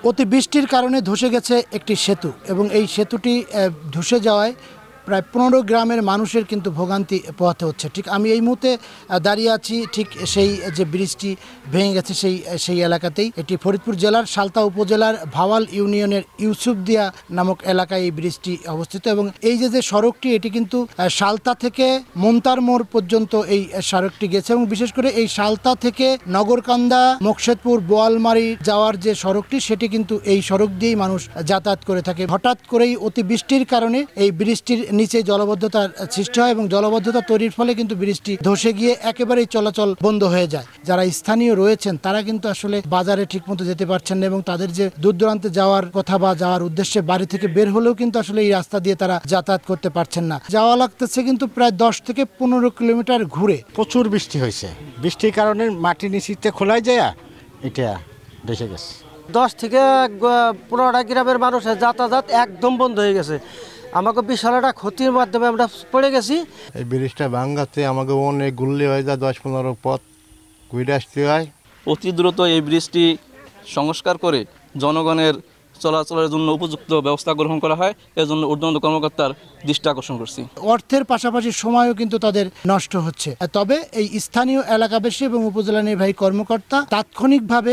অতিবৃষ্টির কারণে ধসে গেছে একটি সেতু এবং এই সেতুটি ধসে যাওয়ায় প্রায় 15 গ্রামের মানুষের কিন্তু ভোগান্তি পোহাতে হচ্ছে। ঠিক আমি এই মুহূর্তে দাঁড়িয়ে আছি ঠিক সেই যে ব্রিজটি ভেঙে গেছে সেই এলাকাতেই। এটি ফরিদপুর জেলার সালতা উপজেলার ভাওয়াল ইউনিয়নের ইউসুফদিয়া নামক এলাকায় এই ব্রিজটি অবস্থিত এবং এই যে সড়কটি এটি কিন্তু সালতা থেকে মন্তার মোড় পর্যন্ত এই সড়কটি গেছে এবং বিশেষ করে এই সালতা থেকে নগরকান্দা, মোকশেদপুর, বোয়ালমারি যাওয়ার যে সড়কটি সেটি কিন্তু এই সড়ক দিয়েই মানুষ যাতায়াত করে থাকে। হঠাৎ করেই অতিবৃষ্টির কারণে এই ব্রিজটির নিচে জলবদ্ধতার সৃষ্টি হয় এবং জলবদ্ধতা তৈরির ফলে কিন্তু ব্রিজটি ধসে গিয়ে একেবারেই চলাচল বন্ধ হয়ে যায়। যারা স্থানীয় রয়েছেন তারা কিন্তু আসলে বাজারে ঠিকমতো যেতে পারছেন না এবং তাদের যে দূর দূরান্তে যাওয়ার কথা বা যাওয়ার উদ্দেশ্যে বাড়ি থেকে বের হলেও কিন্তু আসলে এই রাস্তা দিয়ে তারা যাতায়াত করতে পারছেন না। যাওয়া লাগতেছে কিন্তু প্রায় 10 থেকে 15 কিলোমিটার ঘুরে। প্রচুর বৃষ্টি হয়েছে, বৃষ্টির কারণে মাটি নিচে খোলাই যায় এটা ভেসে গেছে। 10 থেকে 15টা গ্রামের মানুষের যাতায়াত একদম বন্ধ হয়ে গেছে। আমাকে বিশাল একটা ক্ষতির মাধ্যমে আমরা পড়ে গেছি। এই ব্রিজটা ভাঙাতে আমাকে অনেক গুল্লি হয়ে যায়, 10-15 পথ ঘুরে আসতে হয়। অতি দ্রুত এই ব্রিজটি সংস্কার করে জনগণের চলাচলের জন্য উপযুক্ত ব্যবস্থা গ্রহণ করা হয়, এজন্য ঊর্ধ্বতন কর্মকর্তার দৃষ্টি আকর্ষণ করছি। অর্থের পাশাপাশি সময়ও কিন্তু তাদের নষ্ট হচ্ছে। তবে এই স্থানীয় এলাকাবাসী এবং উপজেলা নির্বাহী কর্মকর্তা তাৎক্ষণিকভাবে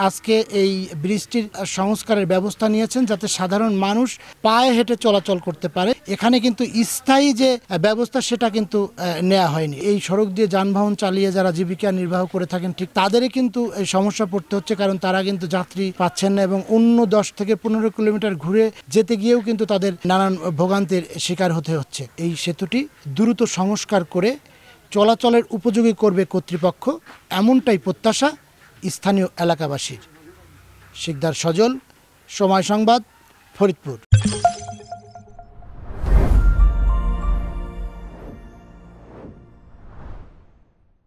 আজকে এই ব্রিজটির সংস্কারের ব্যবস্থা নিয়েছেন যাতে সাধারণ মানুষ পায়ে হেঁটে চলাচল করতে পারে। এখানে কিন্তু স্থায়ী যে ব্যবস্থা সেটা কিন্তু নেওয়া হয়নি। এই সড়ক দিয়ে যানবাহন চালিয়ে যারা জীবিকা নির্বাহ করে থাকেন ঠিক তাদেরই কিন্তু এই সমস্যা পড়তে হচ্ছে, কারণ তারা কিন্তু যাত্রী পাচ্ছেন না এবং অন্য 10 থেকে 15 কিলোমিটার ঘুরে যেতে গিয়েও কিন্তু তাদের নানান ভোগান্তির শিকার হতে হচ্ছে। এই সেতুটি দ্রুত সংস্কার করে চলাচলের উপযোগী করবে কর্তৃপক্ষ, এমনটাই প্রত্যাশা স্থানীয় এলাকাবাসীর। শিকদার সজল, সময় সংবাদ, ফরিদপুর।